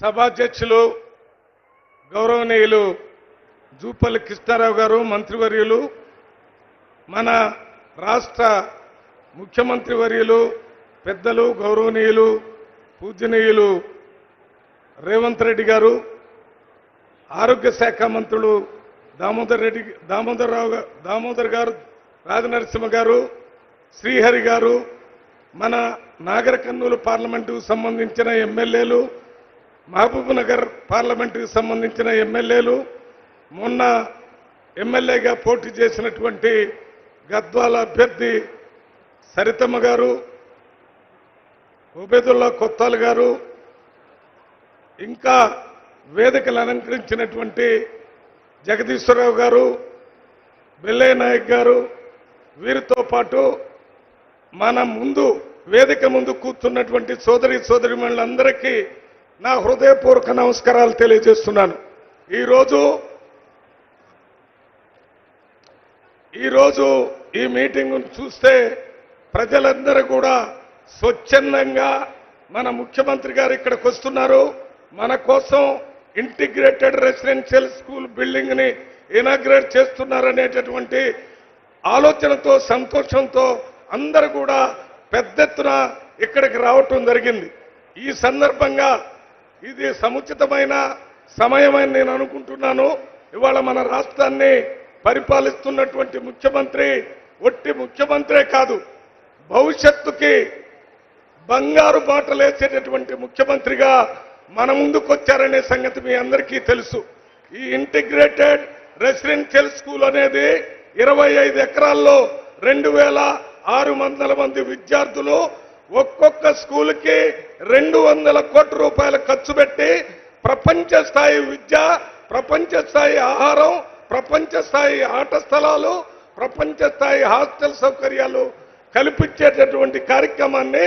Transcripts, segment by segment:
సభాధ్యక్షులు గౌరవనీయులు జూపల్లి కృష్ణారావు గారు, మంత్రివర్యులు, మన రాష్ట్ర ముఖ్యమంత్రి వర్యులు, పెద్దలు, గౌరవనీయులు, పూజనీయులు రేవంత్ రెడ్డి గారు, ఆరోగ్య శాఖ మంత్రులు దామోదర్ గారు, రాజనరసింహ గారు, శ్రీహరి గారు, మన నాగర్ కర్నూలు పార్లమెంటుకు సంబంధించిన ఎమ్మెల్యేలు, మహబూబ్ నగర్ పార్లమెంటుకు సంబంధించిన ఎమ్మెల్యేలు, మొన్న ఎమ్మెల్యేగా పోటీ చేసినటువంటి గద్వాల అభ్యర్థి సరితమ్మ గారు, ఉబేదుల్లా కొత్తాల్ గారు, ఇంకా వేదికలు అలంకరించినటువంటి జగదీశ్వరరావు గారు, బెల్లయ్య నాయక్ గారు, వీరితో పాటు మన ముందు వేదిక ముందు కూర్చున్నటువంటి సోదరిమణులందరికీ నా హృదయపూర్వక నమస్కారాలు తెలియజేస్తున్నాను. ఈరోజు ఈ మీటింగ్ చూస్తే ప్రజలందరూ కూడా స్వచ్ఛందంగా మన ముఖ్యమంత్రి గారు ఇక్కడికి వస్తున్నారు, మన కోసం ఇంటిగ్రేటెడ్ రెసిడెన్షియల్ స్కూల్ బిల్డింగ్ ని ఇనాగ్రేట్ చేస్తున్నారనేటటువంటి ఆలోచనతో, సంతోషంతో అందరూ కూడా పెద్ద ఎత్తున ఇక్కడికి రావటం జరిగింది. ఈ సందర్భంగా ఇది సముచితమైన సమయమని నేను అనుకుంటున్నాను. ఇవాళ మన రాష్ట్రాన్ని పరిపాలిస్తున్నటువంటి ముఖ్యమంత్రి ఒట్టి ముఖ్యమంత్రే కాదు, భవిష్యత్తుకి బంగారు బాటలేసేటటువంటి ముఖ్యమంత్రిగా మన ముందుకు వచ్చారనే సంగతి మీ అందరికీ తెలుసు. ఈ ఇంటిగ్రేటెడ్ రెసిడెన్షియల్ స్కూల్ అనేది 25 ఎకరాల్లో 2600 మంది విద్యార్థులు, ఒక్కొక్క స్కూల్కి 200 కోట్ల రూపాయలు ఖర్చు పెట్టి ప్రపంచ స్థాయి విద్య, ప్రపంచ స్థాయి ఆహారం, ప్రపంచ స్థాయి ఆట స్థలాలు, ప్రపంచ స్థాయి హాస్టల్ సౌకర్యాలు కల్పించేటటువంటి కార్యక్రమాన్ని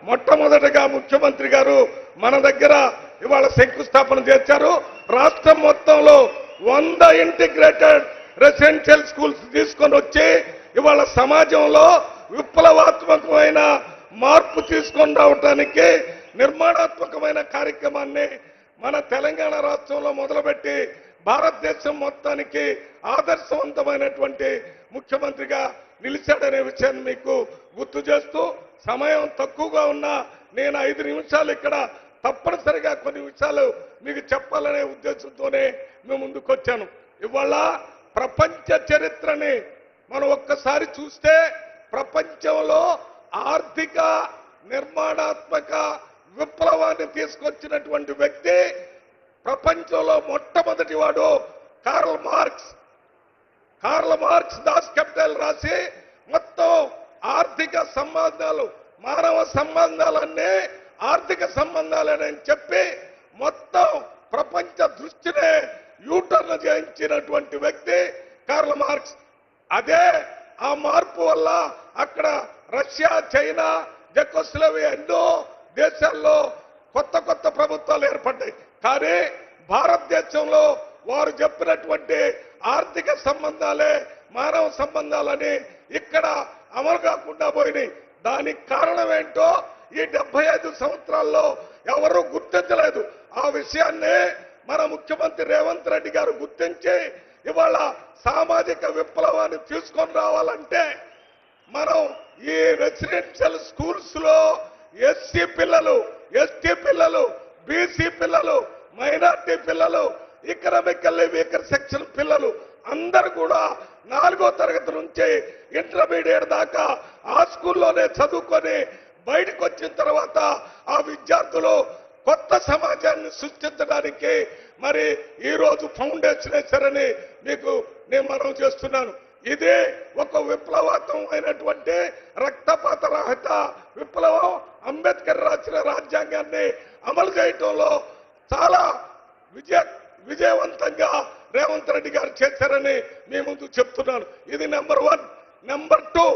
మొట్టమొదటగా ముఖ్యమంత్రి గారు మన దగ్గర ఇవాళ శంకుస్థాపన చేశారు. రాష్ట్రం మొత్తంలో 100 ఇంటిగ్రేటెడ్ రెసిడెన్షియల్ స్కూల్స్ తీసుకొని వచ్చి ఇవాళ సమాజంలో విప్లవాత్మకమైన మార్పు తీసుకొని రావడానికి నిర్మాణాత్మకమైన కార్యక్రమాన్ని మన తెలంగాణ రాష్ట్రంలో మొదలుపెట్టి భారతదేశం మొత్తానికి ఆదర్శవంతమైనటువంటి ముఖ్యమంత్రిగా నిలిచాడనే విషయాన్ని మీకు గుర్తు చేస్తూ, సమయం తక్కువగా ఉన్నా నేను 5 నిమిషాలు ఇక్కడ తప్పనిసరిగా కొన్ని విషయాలు మీకు చెప్పాలనే ఉద్దేశంతోనే మేము ముందుకు వచ్చాను. ఇవాళ ప్రపంచ చరిత్రని మనం ఒక్కసారి చూస్తే ప్రపంచంలో ఆర్థిక నిర్మాణాత్మక విప్లవాన్ని తీసుకొచ్చినటువంటి వ్యక్తి ప్రపంచంలో మొట్టమొదటి వాడు కార్ల్ మార్క్స్. దాస్ క్యాపిటల్ రాసి మొత్తం ఆర్థిక సంబంధాలు, మానవ సంబంధాలన్నీ ఆర్థిక సంబంధాలని చెప్పి మొత్తం ప్రపంచ దృష్టినే యూటర్న్ చేయించినటువంటి వ్యక్తి కార్ల్ మార్క్స్. అదే ఆ మార్పు వల్ల అక్కడ రష్యా, చైనా, జెకోస్లోవేకియా ఎన్నో దేశాల్లో కొత్త ప్రభుత్వాలు ఏర్పడ్డాయి. కానీ భారతదేశంలో వారు చెప్పినటువంటి ఆర్థిక సంబంధాలే మానవ సంబంధాలని ఇక్కడ అమలు కాకుండా పోయినాయి. దానికి కారణం ఏంటో ఈ 75 సంవత్సరాల్లో ఎవరూ గుర్తించలేదు. ఆ విషయాన్ని మన ముఖ్యమంత్రి రేవంత్ రెడ్డి గారు గుర్తించి ఇవాళ సామాజిక విప్లవాన్ని తీసుకొని రావాలంటే మనం ఈ రెసిడెన్షియల్ స్కూల్స్ లో ఎస్సీ పిల్లలు, ఎస్టీ పిల్లలు, బీసీ పిల్లలు, మైనార్టీ పిల్లలు, ఎకనామికల్లీ వీకర్ సెక్షన్ పిల్లలు అందరూ కూడా 4వ తరగతి నుంచి ఇంటర్మీడియట్ దాకా ఆ స్కూల్లోనే చదువుకొని బయటకు వచ్చిన తర్వాత ఆ విద్యార్థులు కొత్త సమాజాన్ని సృష్టించడానికి మరి ఈ రోజు ఫౌండేషన్ వేశారని మీకు నేను మనవి చేస్తున్నాను. ఇది ఒక విప్లవాత్మకమైనటువంటి రక్తపాత రహిత విప్లవం. అంబేద్కర్ రాసిన రాజ్యాంగాన్ని అమలు చేయటంలో చాలా విజయవంతంగా రేవంత్ రెడ్డి గారు చేశారని మీ ముందు చెప్తున్నాను. ఇది నెంబర్ 1. నెంబర్ 2,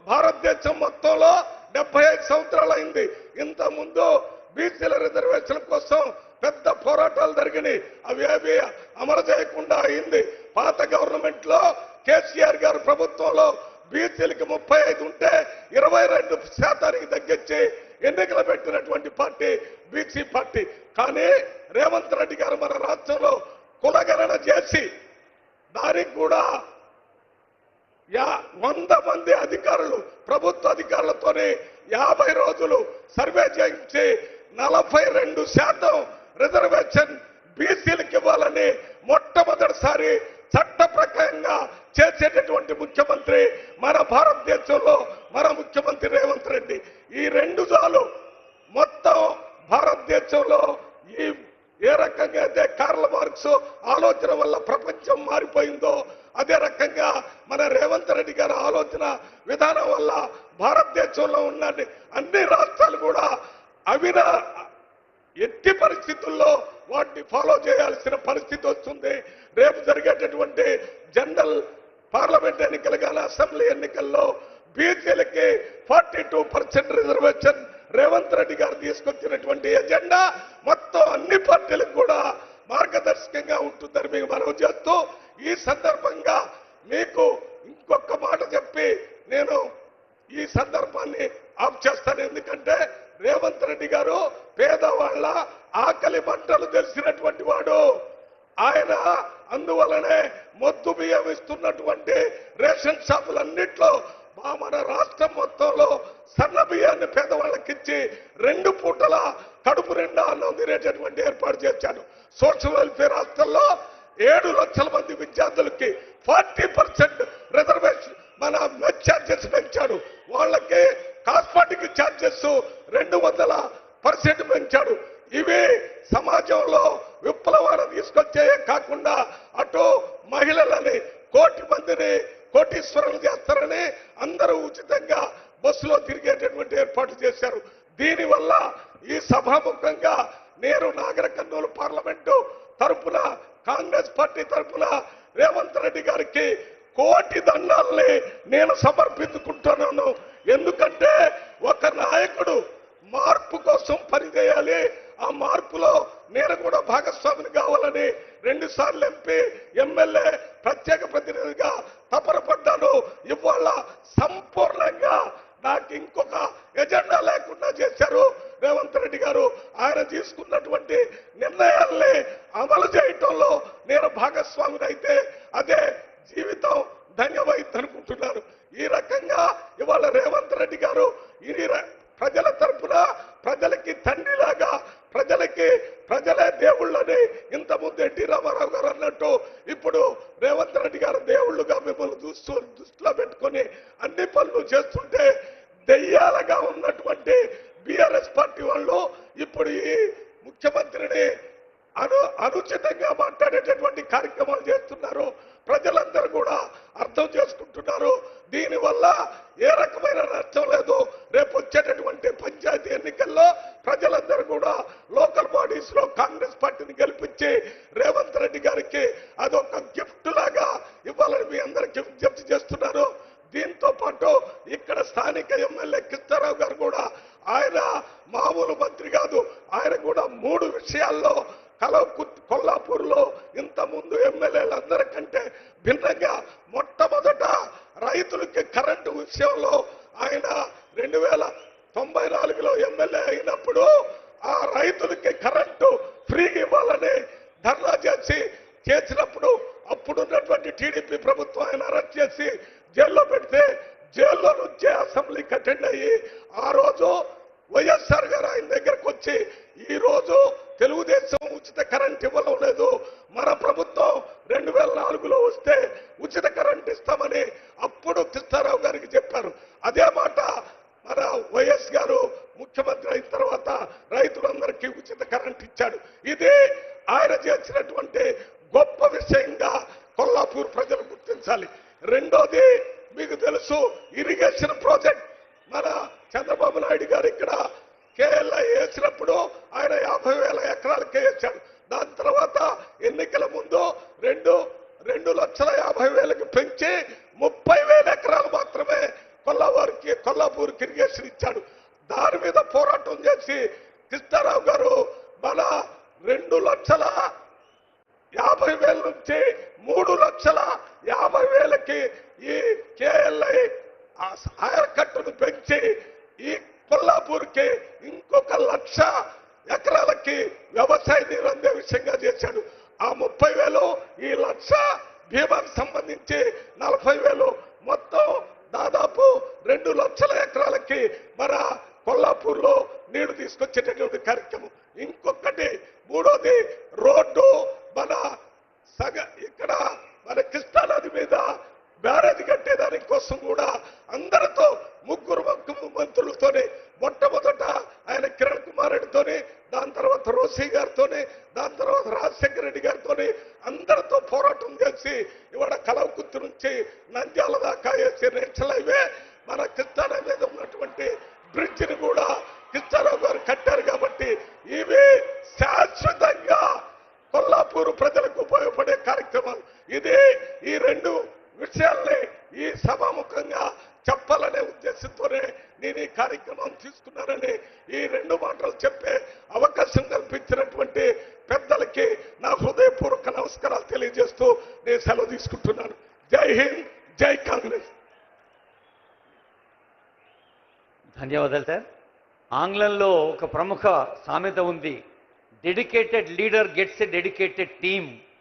భారతదేశం మొత్తంలో 75 సంవత్సరాలు అయింది. ఇంత ముందు బీసీల రిజర్వేషన్ కోసం పెద్ద పోరాటాలు జరిగినాయి. అవి అమలు చేయకుండా అయింది. పాత గవర్నమెంట్ లో కేసీఆర్ గారు ప్రభుత్వంలో బీసీలకి 35 ఉంటే 22% తగ్గించి ఎన్నికలు పెట్టినటువంటి పార్టీ బీసీ పార్టీ. కానీ రేవంత్ రెడ్డి గారు మన రాష్ట్రంలో కులగణన చేసి దానికి కూడా 100 మంది అధికారులు ప్రభుత్వ అధికారులతోనే 50 రోజులు సర్వే చేయించి 42% రిజర్వేషన్ బీసీలకు ఇవ్వాలని మొట్టమొదటిసారి చట్ట ప్రకారంగా చేసేటటువంటి ముఖ్యమంత్రి మన భారతదేశంలో మన ముఖ్యమంత్రి రేవంత్ రెడ్డి. ఈ 2 చాలు మొత్తం భారతదేశంలో ఏ రకంగా అయితే కార్ల్ మార్క్స్ ఆలోచన వల్ల ప్రపంచం మారిపోయిందో అదే రకంగా మన రేవంత్ రెడ్డి గారి ఆలోచన విధానం వల్ల భారతదేశంలో ఉన్న అన్ని రాష్ట్రాలు కూడా ఎట్టి పరిస్థితుల్లో వాటిని ఫాలో చేయాల్సిన పరిస్థితి వస్తుంది. రేపు జరిగేటటువంటి జనరల్ పార్లమెంట్ ఎన్నికలు కానీ అసెంబ్లీ ఎన్నికల్లో బీసీలకి 42% రిజర్వేషన్ రేవంత్ రెడ్డి గారు తీసుకొచ్చినటువంటి ఎజెండా మొత్తం అన్ని పార్టీలకు కూడా మార్గదర్శకంగా ఉంటుందని మీకు మనవి చేస్తూ ఈ సందర్భంగా మీకు ఇంకొక మాట చెప్పి నేను ఈ సందర్భాన్ని ఆఫ్ చేస్తాను. ఎందుకంటే రేవంత్ రెడ్డి గారు పేదవాళ్ల ఆకలి మంటలు తెలిసినటువంటి వాడు. ఆయన అందువలనే మొద్దు బియ్యం ఇస్తున్నటువంటి రేషన్ షాపులన్నిట్లో మన రాష్ట్రం మొత్తంలో సన్న బియ్యాన్ని పేదవాళ్ళకిచ్చి 2 పూటల కడుపు నిండా అన్నం తినేటటువంటి ఏర్పాటు చేశాడు. సోషల్ వెల్ఫేర్ హాస్టల్లో 7 లక్షల మంది విద్యార్థులకి 40% రిజర్వేషన్ మన మెస్ ఛార్జెస్ పెంచాడు. వాళ్ళకి కాస్మెటిక్ ఛార్జెస్ 200% పెంచాడు. ఇవి సమాజంలో విప్లవాన్ని తీసుకొచ్చే కాకుండా అటు మహిళలని 1 కోటి మందిని కోటీశ్వరులు చేస్తారని అందరూ ఉచితంగా బస్సులో తిరిగేటటువంటి ఏర్పాటు చేశారు. దీనివల్ల ఈ సభాముఖంగా నేను నాగర్ కర్నూలు పార్లమెంటు తరపున కాంగ్రెస్ పార్టీ తరపున రేవంత్ రెడ్డి గారికి 1 కోటి దండాలని నేను సమర్పించుకుంటున్నాను. ఎందుకంటే ఒక నాయకుడు మార్పు కోసం పనిచేయాలి. ఆ మార్పులో నేను కూడా భాగస్వామిని కావాలని 2 సార్లు ఎంపీ ఎమ్మెల్యే ప్రత్యేక ప్రతినిధిగా తపన పడ్డాను. ఇవాళ సంపూర్ణంగా నాకు ఇంకొక ఎజెండా లేకుండా చేశారు రేవంత్ రెడ్డి గారు. ఆయన తీసుకున్నటువంటి నిర్ణయాల్ని అమలు చేయటంలో నేను భాగస్వామిని అయితే అదే జీవితం ధన్యమైంది అనుకుంటున్నాను. ఈ రకంగా ఇవాళ రేవంత్ రెడ్డి గారు ప్రజల తరపున ప్రజలకి తండ్రిలాగా ప్రజలే దేవుళ్ళని ఇంతకుముందు ఎన్టీ రామారావు గారు అన్నట్టు ఇప్పుడు రేవంత్ రెడ్డి గారు దేవుళ్ళుగా మిమ్మల్ని దృష్టిలో పెట్టుకొని అన్ని పనులు చేస్తుంటే దెయ్యాలుగా ఉన్నటువంటి బీఆర్ఎస్ పార్టీ వాళ్ళు ఇప్పుడు ఈ ముఖ్యమంత్రిని అనుచితంగా మాట్లాడేటటువంటి కార్యక్రమాలు చేస్తున్నారు. ప్రజలందరూ కూడా అర్థం చేసుకుంటున్నారు. దీనివల్ల ఏ రకమైన నష్టం లేదు. రేపు వచ్చేటటువంటి పంచాయతీ ఎన్నికల్లో ప్రజలందరూ కూడా లోకల్ బాడీస్ లో కాంగ్రెస్ పార్టీని గెలిపించి రేవంత్ రెడ్డి గారికి అదొక గిఫ్ట్ లాగా ఇవ్వాలని మీ అందరికి విజ్ఞప్తి చేస్తున్నారు. దీంతో పాటు ఇక్కడ స్థానిక ఎమ్మెల్యే కృష్ణారావు గారు కూడా ఆయన మామూలు మంత్రి కాదు. ఆయన కూడా 3 విషయాల్లో కొల్లాపూర్ లో ఇంత ముందు ఎమ్మెల్యేలందరికంటే భిన్నంగా మొట్టమొదట రైతులకి కరెంటు విషయంలో ఆయన 2094లో ఎమ్మెల్యే అయినప్పుడు ఆ రైతులకి కరెంటు ఫ్రీ ఇవ్వాలని ధర్నా చేసినప్పుడు అప్పుడున్నటువంటి టీడీపీ ప్రభుత్వం ఆయన అరెస్ట్ చేసి జైల్లో పెడితే జైల్లో నుంచే అసెంబ్లీకి అటెండ్ అయ్యి ఆ రోజు వైఎస్ఆర్ గారు ఆయన దగ్గరకు వచ్చి ఈ రోజు తెలుగుదేశం ఉచిత కరెంట్ ఇవ్వడం లేదు, మన ప్రభుత్వం 2004లో వస్తే ఉచిత కరెంట్ ఇస్తామని అప్పుడు కృష్ణారావు గారికి చెప్పారు. అదే మాట మన వైఎస్ గారు ముఖ్యమంత్రి అయిన తర్వాత రైతులందరికీ ఉచిత కరెంట్ ఇచ్చాడు. ఇది ఆయన చేసినటువంటి గొప్ప విషయంగా కొల్లాపూర్ ప్రజలు గుర్తించాలి. రెండోది మీకు తెలుసు, ఇరిగేషన్ ప్రాజెక్ట్ మన చంద్రబాబు నాయుడు గారు ఇక్కడ కేఎల్ఐ వేసినప్పుడు ఆయన 50,000 ఎకరాలకే వేశాడు. దాని తర్వాత ఎన్నికల ముందు 2,50,000కి పెంచి 30,000 ఎకరాలు మాత్రమే కొల్లాపూర్కి ఇరిగేషన్ ఇచ్చాడు. దాని మీద పోరాటం చేసి కృష్ణారావు గారు మన 2,50,000 నుంచి 3,50,000కి ఈ కేఎల్ఐ ఆయకట్టును పెంచి ఈ కొల్లాపూర్కి ఇంకొక 1,00,000 ఎకరాలకి వ్యవసాయ నీరు అందే విషయంగా చేశాడు. ఆ 30,000 ఈ 1,00,000 బీమాకు సంబంధించి 40,000 మొత్తం దాదాపు 2 లక్షల ఎకరాలకి మన కొల్లాపూర్లో నీళ్లు తీసుకొచ్చేటటువంటి కార్యక్రమం. ఇంకొకటి మూడోది రోడ్డు మన ఇక్కడ మన కృష్ణానది మీద బ్యారేజ్ కట్టేదాని కోసం కూడా అందరితో ముగ్గురు మంత్రులతోనే మొట్టమొదట ఆయన కిరణ్ కుమార్ రెడ్డితోని, దాని తర్వాత రోసీ గారితోని, దాని తర్వాత రాజశేఖర రెడ్డి గారితోని అందరితో పోరాటం చేసి ఇవాళ కలవకుర్తి నుంచి నంద్యాల దాకా వేసి నేషనల్ హైవే మన కృష్ణానది మీద ఉన్నటువంటి బ్రిడ్జిని కూడా కృష్ణారావు గారు కట్టారు. కాబట్టి ఇవి శాశ్వతంగా కొల్లాపూర్ ప్రజలకు ఉపయోగపడే కార్యక్రమాలు. ఇది ఈ 2 విషయాల్ని ఈ సభాముఖంగా చెప్పాలనే ఉద్దేశంతోనే నేను ఈ కార్యక్రమం తీసుకున్నానని ఈ 2 మాటలు చెప్పే అవకాశం కల్పించినటువంటి పెద్దలకి నా హృదయపూర్వక నమస్కారాలు తెలియజేస్తూ నేను సెలవు తీసుకుంటున్నాను. జై హింద్, జై కాంగ్రెస్. ధన్యవాదాలు సార్. ఆంగ్లంలో ఒక ప్రముఖ సామెత ఉంది, dedicated leader gets a dedicated team